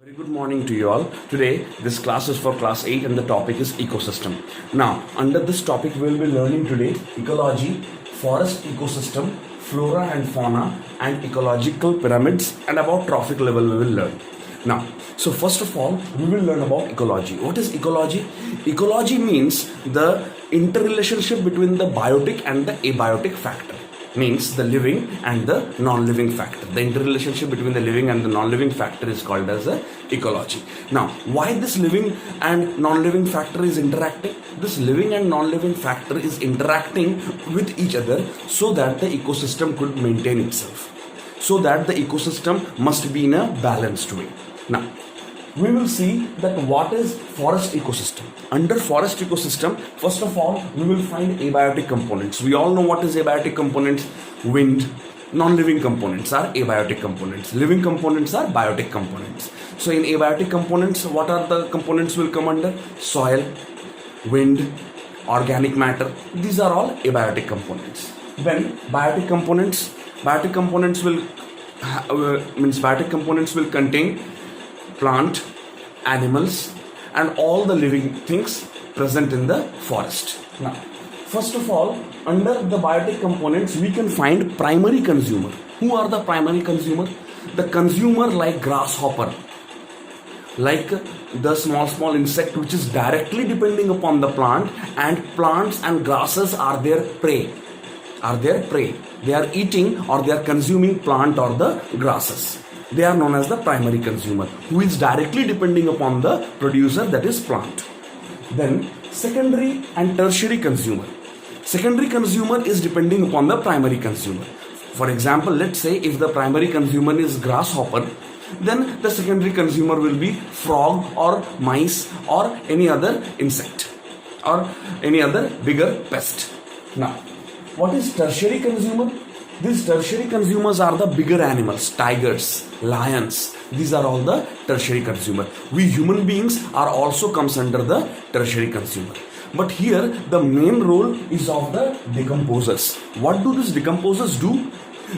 Very good morning to you all. Today, this class is for class 8 and the topic is ecosystem. Now, under this topic, we will be learning today ecology, forest ecosystem, flora and fauna, and ecological pyramids, and about trophic level we will learn. Now, so first of all, we will learn about ecology. What is ecology? Ecology means the interrelationship between the biotic and the abiotic factor. Means the living and the non-living factor. The interrelationship between the living and the non-living factor is called as a ecology. Now, why this living and non-living factor is interacting? This living and non-living factor is interacting with each other so that the ecosystem could maintain itself. So that the ecosystem must be in a balanced way. Now, we will see that what is forest ecosystem. Under forest ecosystem, first of all, we will find abiotic components. We all know what is abiotic components. Wind. Non-living components are abiotic components. Living components are biotic components. So in abiotic components, what are the components will come under? Soil, wind, organic matter. These are all abiotic components. Then biotic components will contain plant, animals, and all the living things present in the forest. Now, first of all, under the biotic components, we can find primary consumer. Who are the primary consumer? The consumer like grasshopper, like the small insect which is directly depending upon the plant, and plants and grasses are their prey. They are eating or they are consuming plant or the grasses. They are known as the primary consumer, who is directly depending upon the producer, that is plant. Then secondary and tertiary consumer. Secondary consumer is depending upon the primary consumer. For example, let's say if the primary consumer is grasshopper, then the secondary consumer will be frog or mice or any other insect or any other bigger pest. Now, what is tertiary consumer? These tertiary consumers are the bigger animals, tigers, lions. These are all the tertiary consumer. We human beings are also comes under the tertiary consumer. But here the main role is of the decomposers. What do these decomposers do?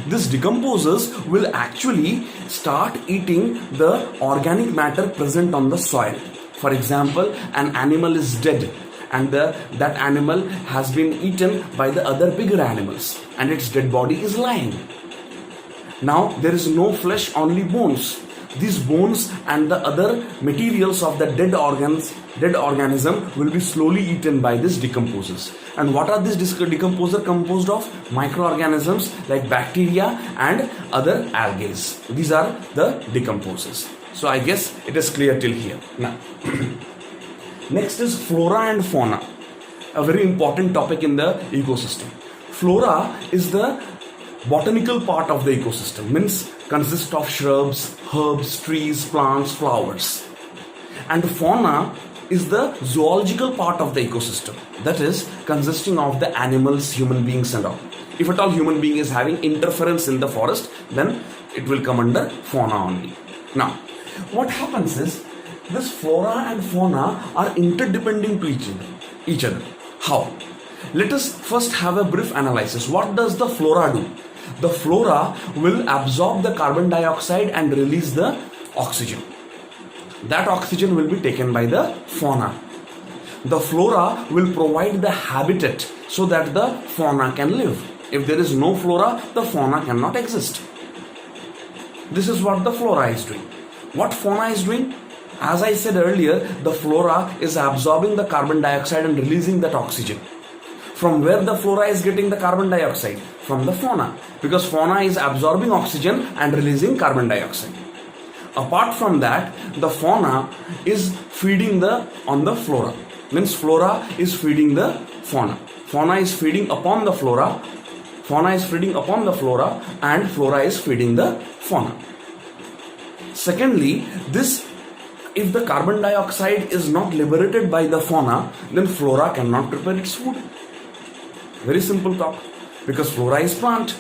These decomposers will actually start eating the organic matter present on the soil. For example, an animal is dead, and that animal has been eaten by the other bigger animals, and its dead body is lying. Now there is no flesh, only bones. These bones and the other materials of the dead organism will be slowly eaten by these decomposers. And what are these decomposers composed of? Microorganisms like bacteria and other algae. These are the decomposers. So I guess it is clear till here. Now next is flora and fauna, a very important topic in the ecosystem. Flora is the botanical part of the ecosystem, means consists of shrubs, herbs, trees, plants, flowers. And fauna is the zoological part of the ecosystem, that is consisting of the animals, human beings and all. If at all human being is having interference in the forest, then it will come under fauna only. Now, what happens is, this flora and fauna are interdependent to each other. How? Let us first have a brief analysis. What does the flora do? The flora will absorb the carbon dioxide and release the oxygen. That oxygen will be taken by the fauna. The flora will provide the habitat so that the fauna can live. If there is no flora, the fauna cannot exist. This is what the flora is doing. What fauna is doing? As I said earlier, the flora is absorbing the carbon dioxide and releasing that oxygen. From where the flora is getting the carbon dioxide? From the fauna. Because fauna is absorbing oxygen and releasing carbon dioxide. Apart from that, the fauna is feeding on the flora. Means flora is feeding the fauna. Fauna is feeding upon the flora. Fauna is feeding upon the flora, and flora is feeding the fauna. Secondly, if the carbon dioxide is not liberated by the fauna, then flora cannot prepare its food. Very simple talk. Because flora is plant.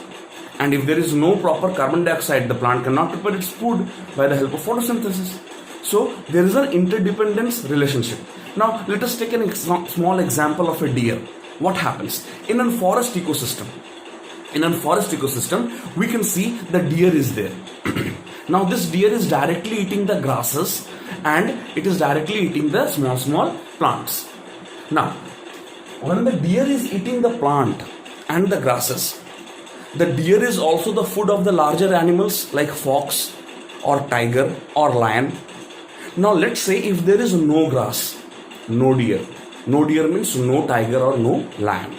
And if there is no proper carbon dioxide, the plant cannot prepare its food by the help of photosynthesis. So there is an interdependence relationship. Now let us take a small example of a deer. What happens? In a forest ecosystem, we can see the deer is there. Now this deer is directly eating the grasses and it is directly eating the small plants. Now, when the deer is eating the plant and the grasses, the deer is also the food of the larger animals like fox or tiger or lion. Now let's say if there is no grass, no deer. No deer means no tiger or no lion.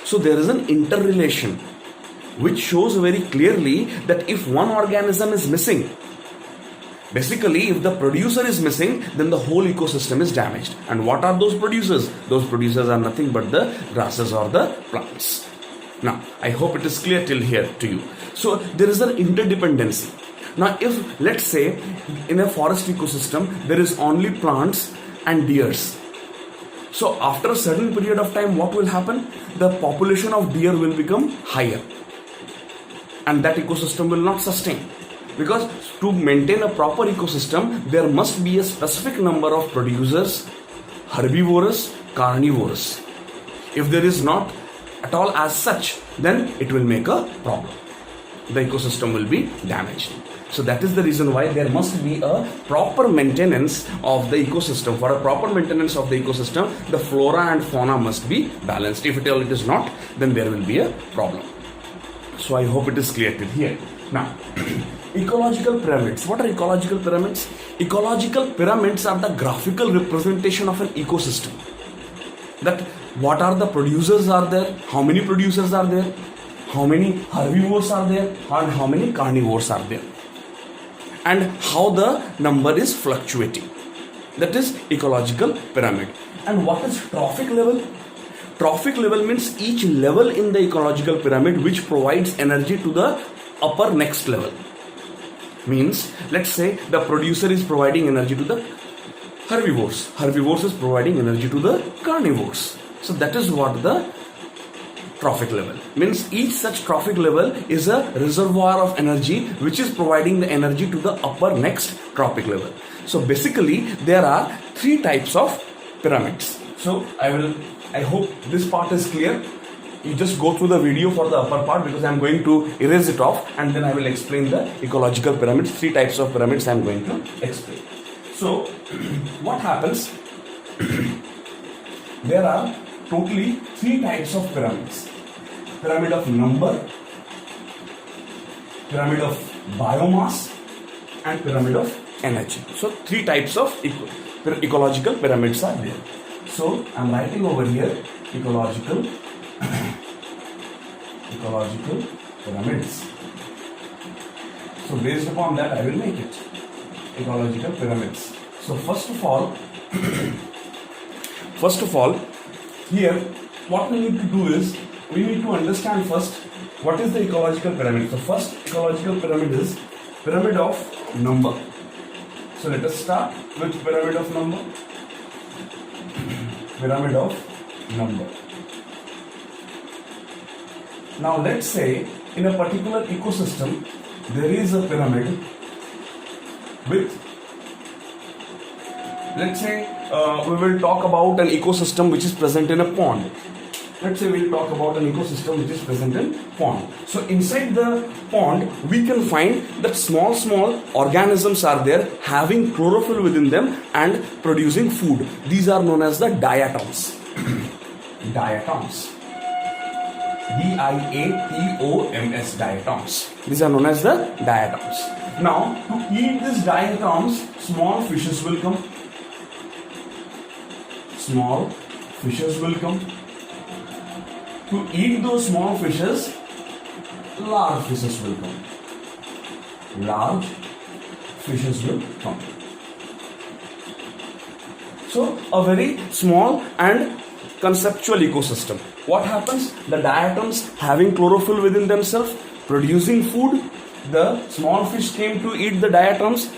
So there is an interrelation which shows very clearly that if one organism is missing, basically if the producer is missing, then the whole ecosystem is damaged. And what are those producers? Those producers are nothing but the grasses or the plants. Now, I hope it is clear till here to you. So there is an interdependency. Now if let's say in a forest ecosystem there is only plants and deers, so after a certain period of time what will happen? The population of deer will become higher and that ecosystem will not sustain, because to maintain a proper ecosystem there must be a specific number of producers, herbivorous, carnivorous. If there is not at all as such, then it will make a problem. The ecosystem will be damaged. So that is the reason why there must be a proper maintenance of the ecosystem. For a proper maintenance of the ecosystem, the flora and fauna must be balanced. If it is not, then there will be a problem. So I hope it is clear till here. Now, ecological pyramids. What are ecological pyramids? Ecological pyramids are the graphical representation of an ecosystem. That what are the producers are there, how many producers are there, how many herbivores are there, and how many carnivores are there, and how the number is fluctuating. That is ecological pyramid. And what is trophic level? Trophic level means each level in the ecological pyramid which provides energy to the upper next level. Means, let's say the producer is providing energy to the herbivores. Herbivores is providing energy to the carnivores. So that is what the trophic level means. Each such trophic level is a reservoir of energy which is providing the energy to the upper next trophic level. So basically there are three types of pyramids. So I hope this part is clear. You just go through the video for the upper part, because I am going to erase it off and then I will explain the ecological pyramids. Three types of pyramids I am going to explain. So what happens? There are totally three types of pyramids. Pyramid of number, pyramid of biomass, and pyramid of energy. So three types of ecological pyramids are there. So I am writing over here ecological pyramids. So based upon that I will make it ecological pyramids. So first of all, here what we need to do is we need to understand first what is the ecological pyramid. So first ecological pyramid is pyramid of number. So let us start with pyramid of number. Pyramid of number. Now let's say in a particular ecosystem there is a pyramid with, let's say we will talk about an ecosystem which is present in a pond. Let's say we will talk about an ecosystem which is present in pond. So inside the pond we can find that small organisms are there having chlorophyll within them and producing food. These are known as the diatoms. Diatoms. D-I-A-T-O-M-S, diatoms. These are known as the diatoms. Now, to eat these diatoms, small fishes will come. Small fishes will come. To eat those small fishes, large fishes will come. Large fishes will come. So, a very small and conceptual ecosystem. What happens? The diatoms having chlorophyll within themselves, producing food. The small fish came to eat the diatoms.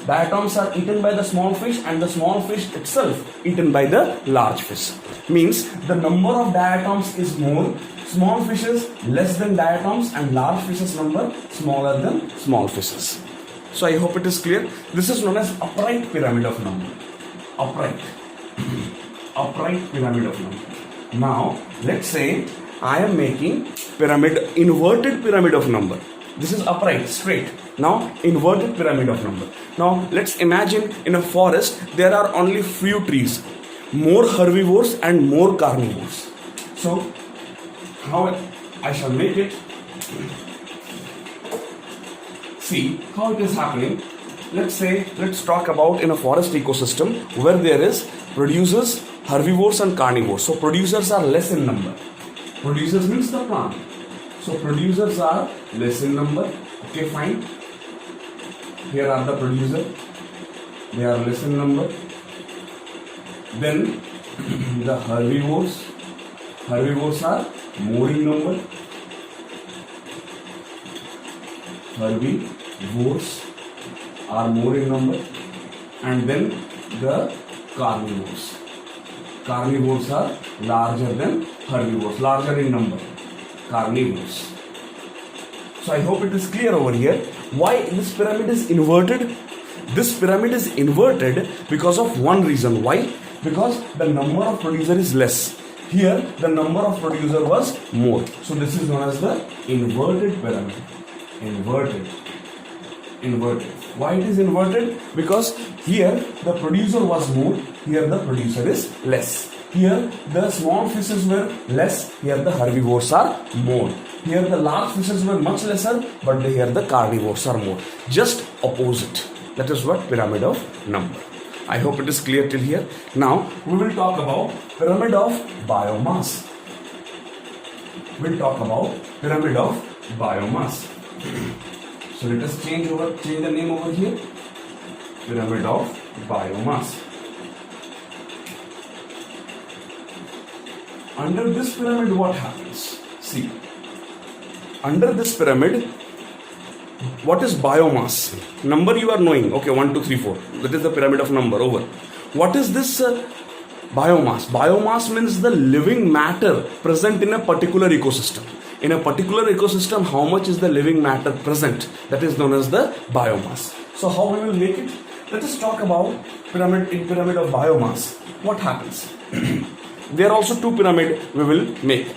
Diatoms are eaten by the small fish and the small fish itself eaten by the large fish. Means the number of diatoms is more, small fishes less than diatoms, and large fishes number smaller than small fishes. So I hope it is clear. This is known as upright pyramid of number. Upright. Upright pyramid of number. Now let's say I am making inverted pyramid of number. This is upright, straight. Now inverted pyramid of number. Now let's imagine in a forest there are only few trees, more herbivores and more carnivores. So how I shall make it? See how it is happening. Let's talk about in a forest ecosystem where there is producers, herbivores and carnivores. So producers are less in number. Producers means the plant. So producers are less in number. Okay, fine. Here are the producers. They are less in number. Then the herbivores. Herbivores are more in number. Herbivores are more in number. And then the carnivores. Carnivores are larger than herbivores, larger in number. Carnivores. So I hope it is clear over here why this pyramid is inverted. This pyramid is inverted because of one reason. Why? Because the number of producer is less. Here the number of producer was more. So this is known as the inverted pyramid. Inverted. Why it is inverted? Because here the producer was more, here the producer is less. Here the small fishes were less, here the herbivores are more. Here the large fishes were much lesser, but here the carnivores are more. Just opposite. That is what pyramid of number. I hope it is clear till here. Now we will talk about pyramid of biomass. We'll talk about pyramid of biomass. So let us change the name over here. Pyramid of biomass. Under this pyramid, what happens? See, under this pyramid, what is biomass? Number you are knowing. Okay, 1, 2, 3, 4. That is the pyramid of number. Over. What is this biomass? Biomass means the living matter present in a particular ecosystem. In a particular ecosystem, how much is the living matter present? That is known as the biomass. So how we will make it? Let us talk about pyramid of biomass. What happens? There are also two pyramids we will make.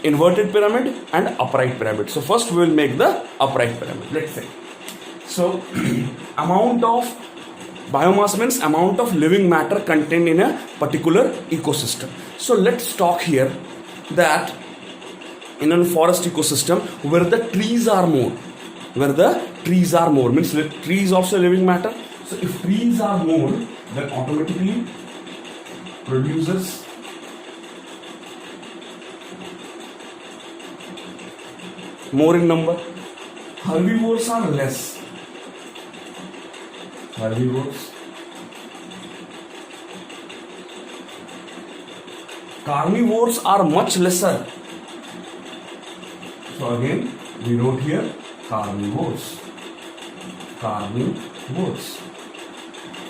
Inverted pyramid and upright pyramid. So first we will make the upright pyramid. Let's say. So amount of biomass means amount of living matter contained in a particular ecosystem. So let's talk here that in a forest ecosystem where the trees are more. Where the trees are more means trees also living matter. So if trees are more, then automatically produces more in number. Herbivores are less. Herbivores. Carnivores are much lesser. So again, we wrote here carnivores. Carnivores.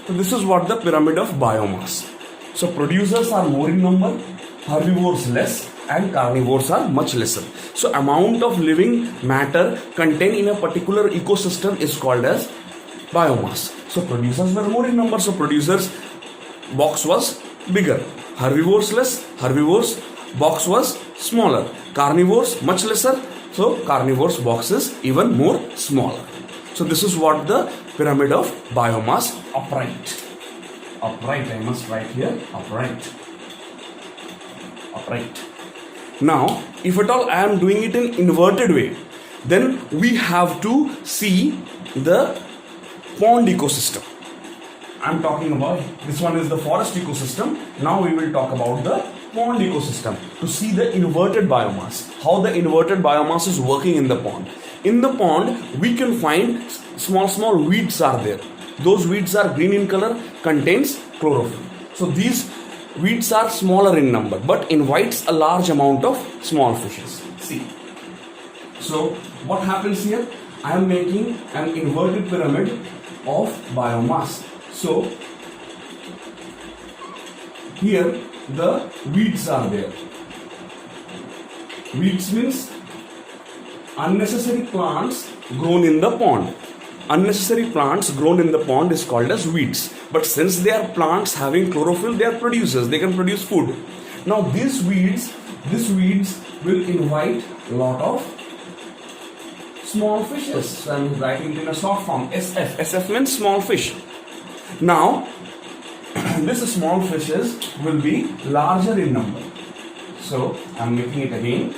So this is what the pyramid of biomass. So producers are more in number, herbivores less, and carnivores are much lesser. So amount of living matter contained in a particular ecosystem is called as biomass. So producers were more in number, so producers box was bigger. Herbivores less, herbivores box was smaller. Carnivores much lesser, so carnivores box is even more smaller. So this is what the pyramid of biomass upright. Upright, I must write here, upright. Upright. Now, if at all I am doing it in inverted way, then we have to see the pond ecosystem. I am talking about, this one is the forest ecosystem. Now we will talk about the pond ecosystem to see the inverted biomass. How the inverted biomass is working in the pond. In the pond, we can find small weeds are there. Those weeds are green in color, contains chlorophyll. So these weeds are smaller in number, but invites a large amount of small fishes. See. So what happens here? I am making an inverted pyramid of biomass. So here the weeds are there. Weeds means unnecessary plants grown in the pond. Unnecessary plants grown in the pond is called as weeds. But since they are plants having chlorophyll, they are producers. They can produce food. Now these weeds will invite a lot of small fishes. So I'm writing it in a short form, SF. SF means small fish. Now, these small fishes will be larger in number. So I'm making it again.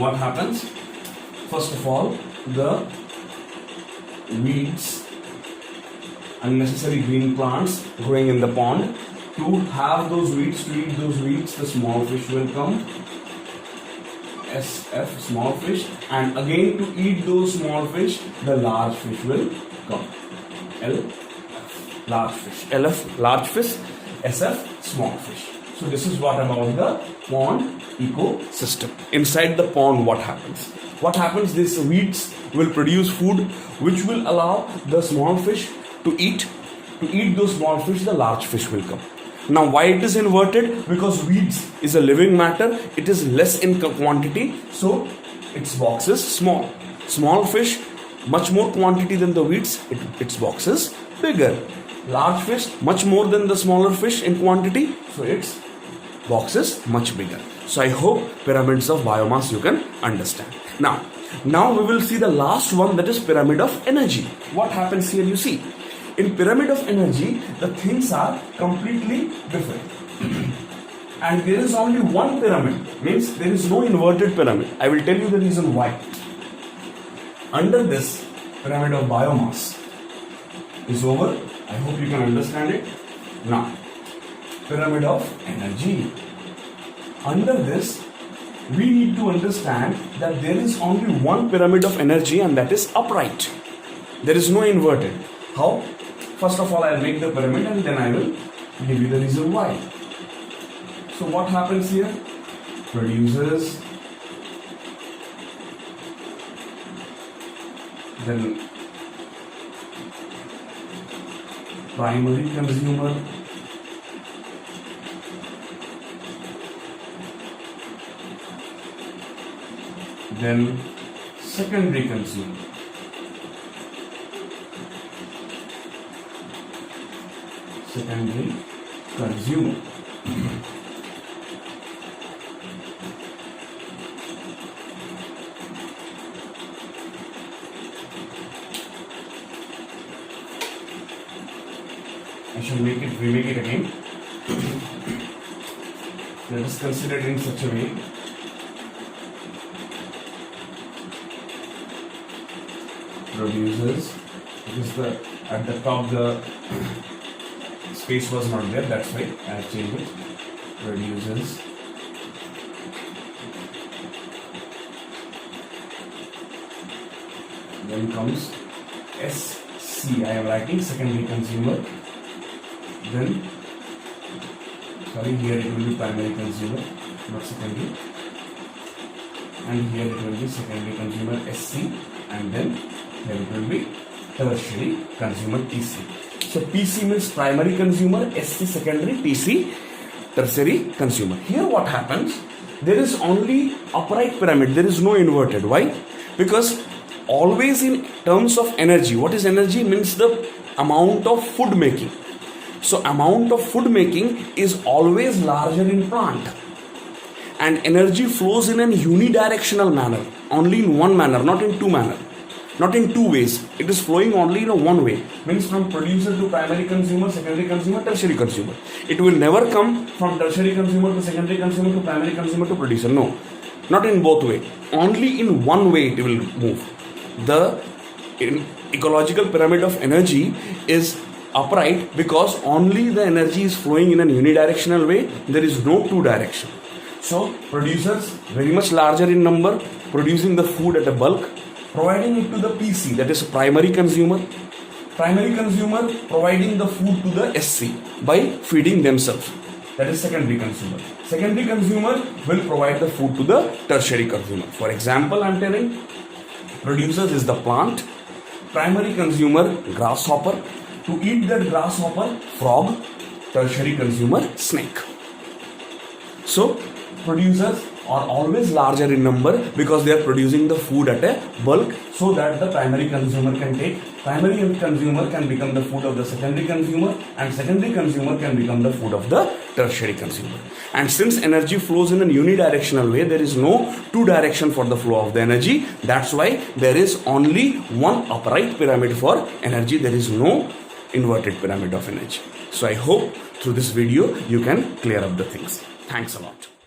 What happens? First of all, the weeds, unnecessary green plants growing in the pond. To have those weeds, to eat those weeds, the small fish will come. SF, small fish. And again, to eat those small fish, the large fish will come. L, large fish. LF, large fish. SF, small fish. So this is what about the pond ecosystem. Inside the pond, what happens? What happens? These weeds will produce food which will allow the small fish to eat. To eat those small fish, the large fish will come. Now, why it is inverted? Because weeds is a living matter. It is less in quantity, so its box is small. Small fish, much more quantity than the weeds. Its box is bigger. Large fish, much more than the smaller fish in quantity, so its box is much bigger. So I hope pyramids of biomass you can understand. Now we will see the last one, that is pyramid of energy. What happens here? You see, in pyramid of energy, the things are completely different. And there is only one pyramid, means there is no inverted pyramid. I will tell you the reason why. Under this pyramid of biomass is over. I hope you can understand it. Now, pyramid of energy. Under this, we need to understand that there is only one pyramid of energy, and that is upright. There is no inverted. How? First of all, I will make the pyramid and then I will give you the reason why. So what happens here? Producers, then primary consumer, then secondary consumer. Secondary consumer. I shall remake it again. Let us consider it in such a way. Producers, because at the top the space was not there, that's why I have changed it. Producers, then comes SC, I am writing secondary consumer. Then, sorry, here it will be primary consumer, not secondary. And here it will be secondary consumer SC, and then here it will be tertiary consumer TC. So PC means primary consumer, SC secondary, TC tertiary consumer. Here what happens? There is only upright pyramid, there is no inverted. Why? Because always in terms of energy, what is energy? Means the amount of food making. So amount of food making is always larger in plant. And energy flows in an unidirectional manner, only in one manner, not in two manner. Not in two ways. It is flowing only in a one way. Means from producer to primary consumer, secondary consumer, tertiary consumer. It will never come from tertiary consumer to secondary consumer to primary consumer to producer. No. Not in both way. Only in one way it will move. The ecological pyramid of energy is upright because only the energy is flowing in a unidirectional way. There is no two direction. So producers very much larger in number, producing the food at a bulk, providing it to the PC, that is primary consumer. Primary consumer providing the food to the SC by feeding themselves, that is secondary consumer. Secondary consumer will provide the food to the tertiary consumer. For example, I am telling, producers is the plant, primary consumer grasshopper, to eat that grasshopper frog, tertiary consumer snake. So producers are always larger in number because they are producing the food at a bulk, so that the primary consumer can take. Primary consumer can become the food of the secondary consumer, and secondary consumer can become the food of the tertiary consumer. And since energy flows in a unidirectional way, there is no two direction for the flow of the energy. That's why there is only one upright pyramid for energy. There is no inverted pyramid of energy. So I hope through this video you can clear up the things. Thanks a lot.